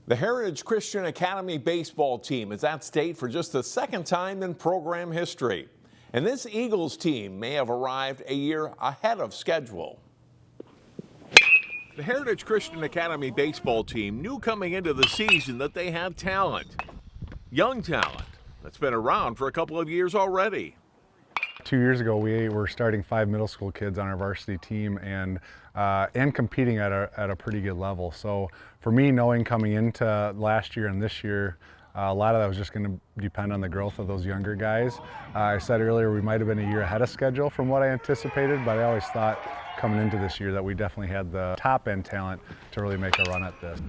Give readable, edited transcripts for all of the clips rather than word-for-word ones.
The Heritage Christian Academy baseball team is at state for just the second time in program history. And this Eagles team may have arrived a year ahead of schedule. The Heritage Christian Academy baseball team knew coming into the season that they had talent. Young talent that's been around for a couple of years already. 2 years ago, we were starting 5 middle school kids on our varsity team and competing at a pretty good level. So for me, knowing coming into last year and this year, a lot of that was just going to depend on the growth of those younger guys. I said earlier we might have been a year ahead of schedule from what I anticipated, but I always thought coming into this year that we definitely had the top end talent to really make a run at this.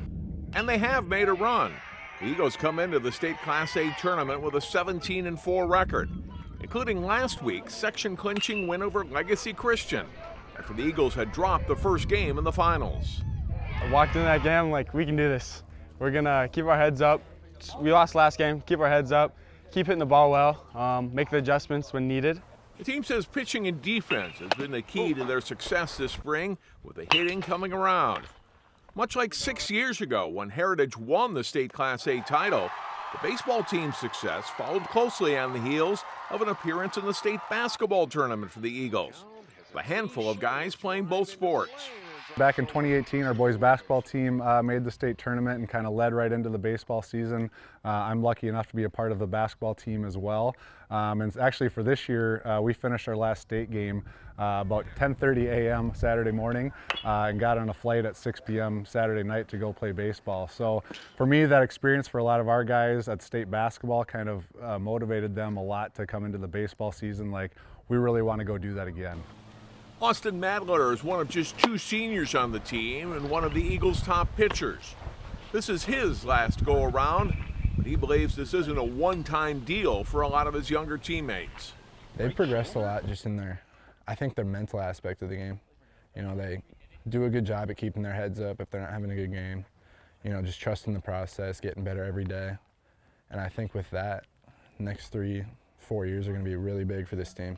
And they have made a run. The Eagles come into the state Class A tournament with a 17-4 record, including last week's section-clinching win over Legacy Christian, after the Eagles had dropped the first game in the finals. I walked in that game like, we can do this. We're gonna keep our heads up. We lost last game, keep our heads up, keep hitting the ball well, make the adjustments when needed. The team says pitching and defense has been the key to their success this spring, with the hitting coming around. Much like 6 years ago when Heritage won the state Class A title, the baseball team's success followed closely on the heels of an appearance in the state basketball tournament for the Eagles. A handful of guys playing both sports. Back in 2018, our boys basketball team made the state tournament and kind of led right into the baseball season. I'm lucky enough to be a part of the basketball team as well. And actually for this year, we finished our last state game about 10:30 a.m. Saturday morning and got on a flight at 6 p.m. Saturday night to go play baseball. So for me, that experience for a lot of our guys at state basketball kind of motivated them a lot to come into the baseball season. Like, we really want to go do that again. Austin Madler is one of just 2 seniors on the team and one of the Eagles' top pitchers. This is his last go-around, but he believes this isn't a one-time deal for a lot of his younger teammates. They've progressed a lot just in I think their mental aspect of the game. You know, they do a good job at keeping their heads up if they're not having a good game. You know, just trusting the process, getting better every day. And I think with that, next 3-4 years are going to be really big for this team.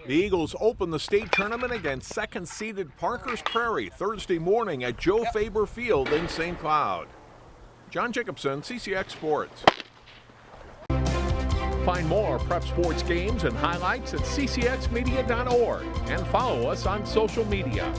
The Eagles open the state tournament against second-seeded Parker's Prairie Thursday morning at Joe Faber Field in St. Cloud. John Jacobson, CCX Sports. Find more prep sports games and highlights at ccxmedia.org and follow us on social media.